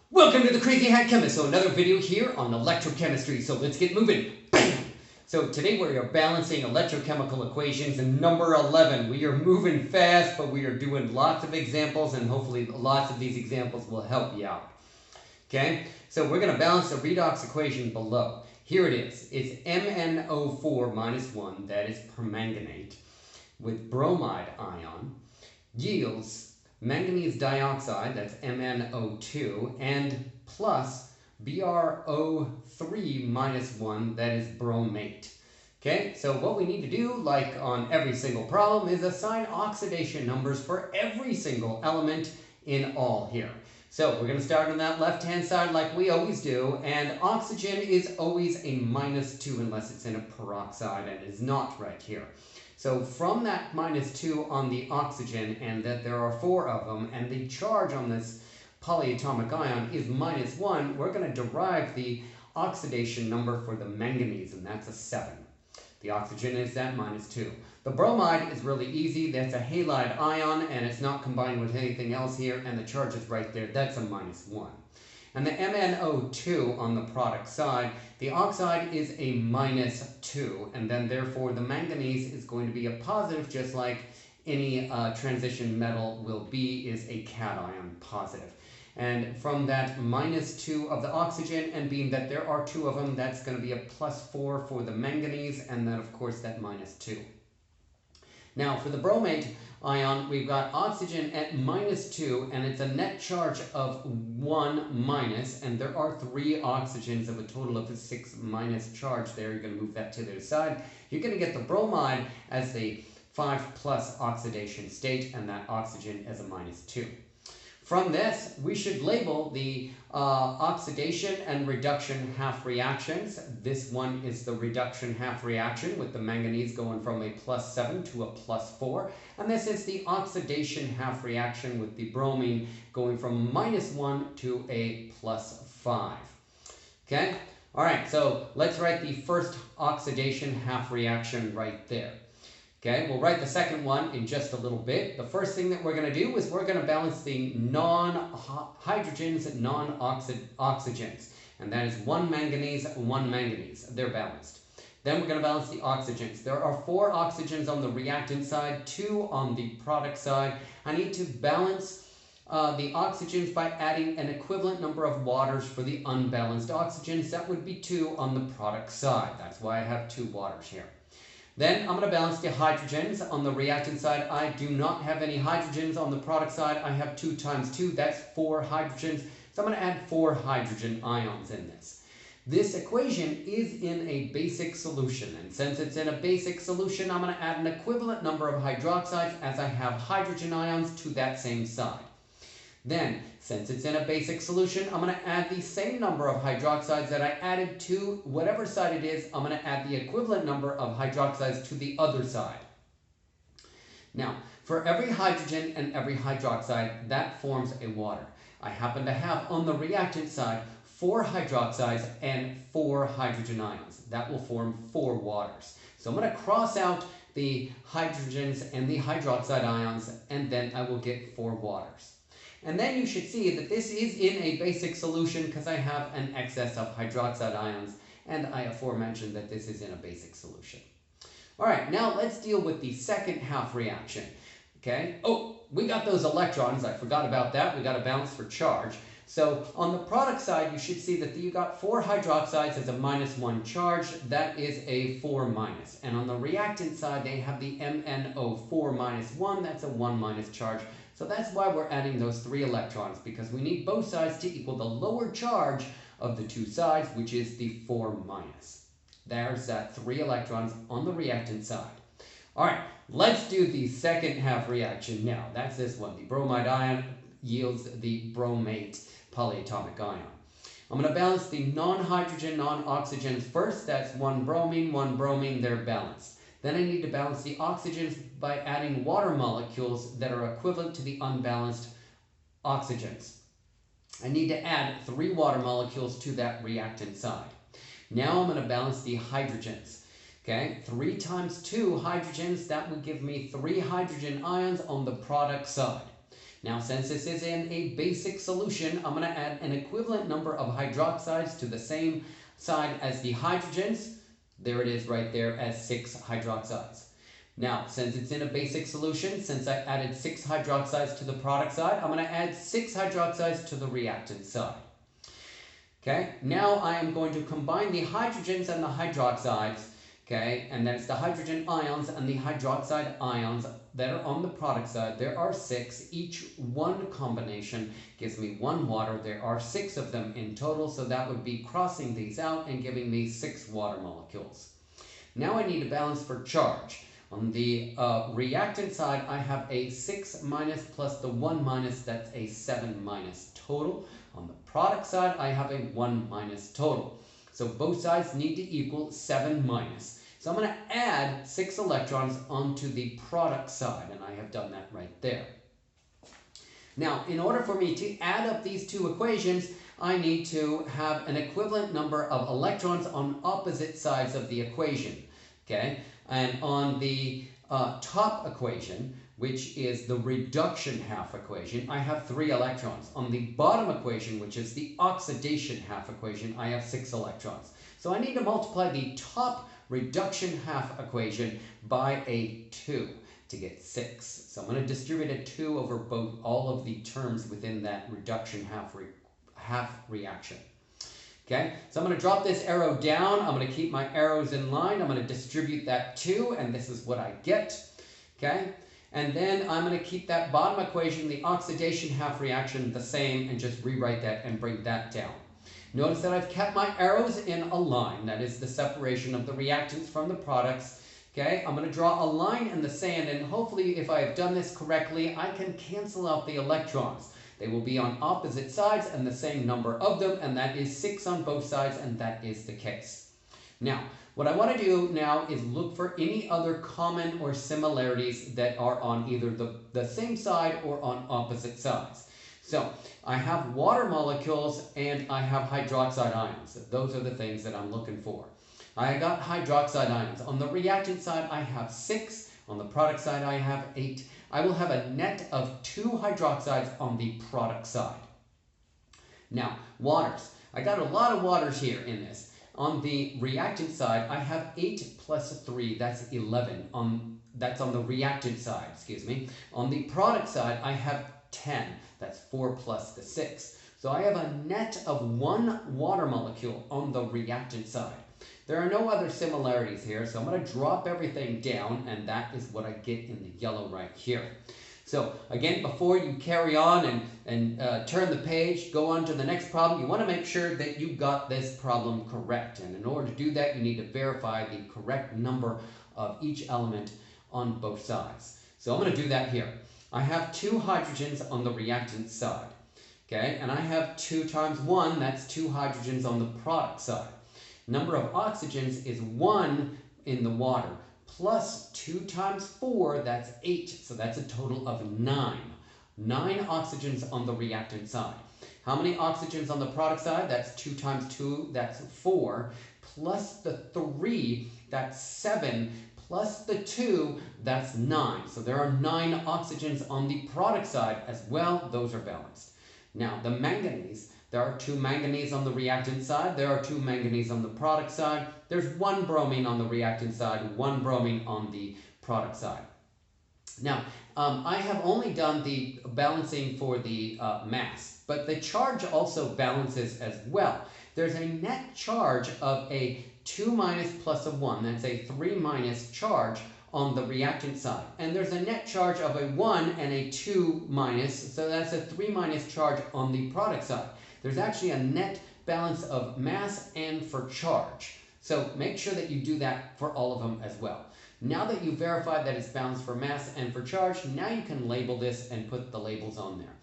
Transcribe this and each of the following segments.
Welcome to the Crazy Hat Chemist. So another video here on electrochemistry. So let's get moving. Bam! So today we are balancing electrochemical equations in number 11. We are moving fast, but we are doing lots of examples, and hopefully lots of these examples will help you out. Okay, so we're going to balance the redox equation below. Here it is. It's MnO4 minus 1, that is permanganate, with bromide ion, yields manganese dioxide, that's MnO2, and plus BrO3 minus 1, that is bromate. Okay, so what we need to do, like on every single problem, is assign oxidation numbers for every single element in all here. So we're going to start on that left-hand side like we always do, and oxygen is always a -2 unless it's in a peroxide, and is not right here. So from that -2 on the oxygen, and that there are 4 of them, and the charge on this polyatomic ion is -1, we're going to derive the oxidation number for the manganese, and that's a 7. The oxygen is that -2. The bromide is really easy. That's a halide ion, and it's not combined with anything else here, and the charge is right there. That's a -1. And the MnO2 on the product side, the oxide is a -2, and then therefore the manganese is going to be a positive, just like any transition metal will be, is a cation positive. And from that -2 of the oxygen, and being that there are 2 of them, that's going to be a +4 for the manganese, and then of course that -2. Now for the bromate ion, we've got oxygen at -2, and it's a net charge of 1-, and there are 3 oxygens of a total of a 6- charge there. You're going to move that to the side. You're going to get the bromide as a 5+ oxidation state, and that oxygen as a -2. From this, we should label the oxidation and reduction half reactions. This one is the reduction half reaction with the manganese going from a +7 to a +4. And this is the oxidation half reaction with the bromine going from -1 to a +5. Okay? All right, so let's write the first oxidation half reaction right there. Okay, we'll write the second one in just a little bit. The first thing that we're going to do is we're going to balance the non-hydrogens and non-oxygens. And that is 1 manganese, 1 manganese. They're balanced. Then we're going to balance the oxygens. There are 4 oxygens on the reactant side, 2 on the product side. I need to balance the oxygens by adding an equivalent number of waters for the unbalanced oxygens. That would be 2 on the product side. That's why I have 2 waters here. Then I'm going to balance the hydrogens on the reactant side. I do not have any hydrogens on the product side. I have 2 times 2, that's 4 hydrogens. So I'm going to add 4 hydrogen ions in this. This equation is in a basic solution, and since it's in a basic solution, I'm going to add an equivalent number of hydroxides as I have hydrogen ions to that same side. Then, since it's in a basic solution, I'm going to add the same number of hydroxides that I added to whatever side it is. I'm going to add the equivalent number of hydroxides to the other side. Now, for every hydrogen and every hydroxide, that forms a water. I happen to have on the reactant side 4 hydroxides and 4 hydrogen ions. That will form 4 waters. So I'm going to cross out the hydrogens and the hydroxide ions, and then I will get 4 waters. And then you should see that this is in a basic solution because I have an excess of hydroxide ions, and I aforementioned that this is in a basic solution. All right, now let's deal with the second half reaction. Okay, oh, we got those electrons. I forgot about that. We got a balance for charge. So on the product side, you should see that you got 4 hydroxides as a -1 charge. That is a 4-. And on the reactant side, they have the MnO4 -1. That's a 1- charge. So that's why we're adding those 3 electrons, because we need both sides to equal the lower charge of the 2 sides, which is the 4-. There's that 3 electrons on the reactant side. All right, let's do the second half reaction now. That's this one. The bromide ion yields the bromate polyatomic ion. I'm going to balance the non-hydrogen, non-oxygens first. That's 1 bromine, 1 bromine. They're balanced. Then I need to balance the oxygens by adding water molecules that are equivalent to the unbalanced oxygens. I need to add 3 water molecules to that reactant side. Now I'm going to balance the hydrogens. Okay, 3 times 2 hydrogens, that would give me 3 hydrogen ions on the product side. Now, since this is in a basic solution, I'm going to add an equivalent number of hydroxides to the same side as the hydrogens. There it is right there as 6 hydroxides. Now, since it's in a basic solution, since I added 6 hydroxides to the product side, I'm going to add 6 hydroxides to the reactant side. Okay, now I am going to combine the hydrogens and the hydroxides, okay, and that's the hydrogen ions and the hydroxide ions that are on the product side. There are 6. Each one combination gives me 1 water. There are 6 of them in total, so that would be crossing these out and giving me 6 water molecules. Now I need a balance for charge. On the reactant side, I have a 6 minus plus the 1 minus, that's a 7 minus total. On the product side, I have a 1 minus total. So both sides need to equal 7 minus. So I'm going to add 6 electrons onto the product side, and I have done that right there. Now, in order for me to add up these two equations, I need to have an equivalent number of electrons on opposite sides of the equation. Okay, and on the top equation, which is the reduction half equation, I have 3 electrons. On the bottom equation, which is the oxidation half equation, I have 6 electrons. So I need to multiply the top reduction half equation by a 2 to get 6. So I'm going to distribute a 2 over all of the terms within that reduction half reaction. Okay, so I'm going to drop this arrow down. I'm going to keep my arrows in line. I'm going to distribute that 2, and this is what I get. Okay, and then I'm going to keep that bottom equation, the oxidation half reaction, the same, and just rewrite that and bring that down. Notice that I've kept my arrows in a line. That is the separation of the reactants from the products. Okay, I'm going to draw a line in the sand, and hopefully if I have done this correctly, I can cancel out the electrons. They will be on opposite sides and the same number of them, and that is 6 on both sides, and that is the case. Now, what I want to do now is look for any other common or similarities that are on either the same side or on opposite sides. So, I have water molecules and I have hydroxide ions. Those are the things that I'm looking for. I got hydroxide ions. On the reactant side, I have 6. On the product side, I have 8. I will have a net of 2 hydroxides on the product side. Now, waters. I got a lot of waters here in this. On the reactant side, I have 8 plus 3, that's 11. That's on the reactant side, excuse me. On the product side, I have 10. That's 4 plus the 6. So I have a net of 1 water molecule on the reactant side. There are no other similarities here, so I'm going to drop everything down, and that is what I get in the yellow right here. So again, before you carry on and turn the page, go on to the next problem, you want to make sure that you got this problem correct. And in order to do that, you need to verify the correct number of each element on both sides. So I'm going to do that here. I have 2 hydrogens on the reactant side. Okay, and I have 2 times 1, that's 2 hydrogens on the product side. Number of oxygens is 1 in the water, plus 2 times 4, that's 8. So that's a total of 9. 9 oxygens on the reactant side. How many oxygens on the product side? That's 2 times 2, that's 4. Plus the 3, that's 7. Plus the 2, that's 9. So there are 9 oxygens on the product side as well. Those are balanced. Now, the manganese. There are 2 manganese on the reactant side. There are 2 manganese on the product side. There's 1 bromine on the reactant side, 1 bromine on the product side. Now, I have only done the balancing for the mass, but the charge also balances as well. There's a net charge of a 2 minus plus a 1. That's a 3 minus charge on the reactant side. And there's a net charge of a 1 and a 2 minus, so that's a 3 minus charge on the product side. There's actually a net balance of mass and for charge. So make sure that you do that for all of them as well. Now that you've verified that it's balanced for mass and for charge, now you can label this and put the labels on there.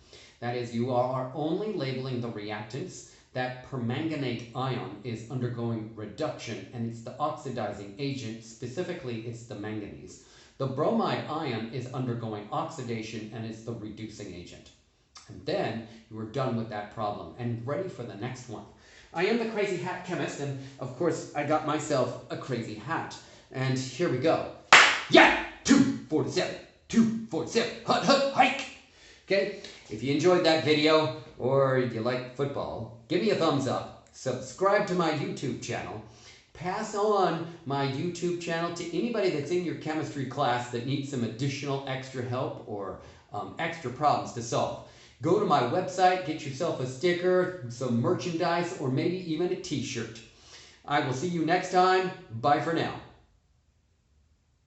That is, you are only labeling the reactants. That permanganate ion is undergoing reduction, and it's the oxidizing agent. Specifically, it's the manganese. The bromide ion is undergoing oxidation, and it's the reducing agent. And then you are done with that problem and ready for the next one. I am the Crazy Hat Chemist, and of course I got myself a crazy hat. And here we go. Yeah! 247, 247, hut, hut, hike! Okay, If you enjoyed that video or you like football, give me a thumbs up, subscribe to my YouTube channel, pass on my YouTube channel to anybody that's in your chemistry class that needs some additional extra help or extra problems to solve. Go to my website, get yourself a sticker, some merchandise, or maybe even a t-shirt. I will see you next time. Bye for now.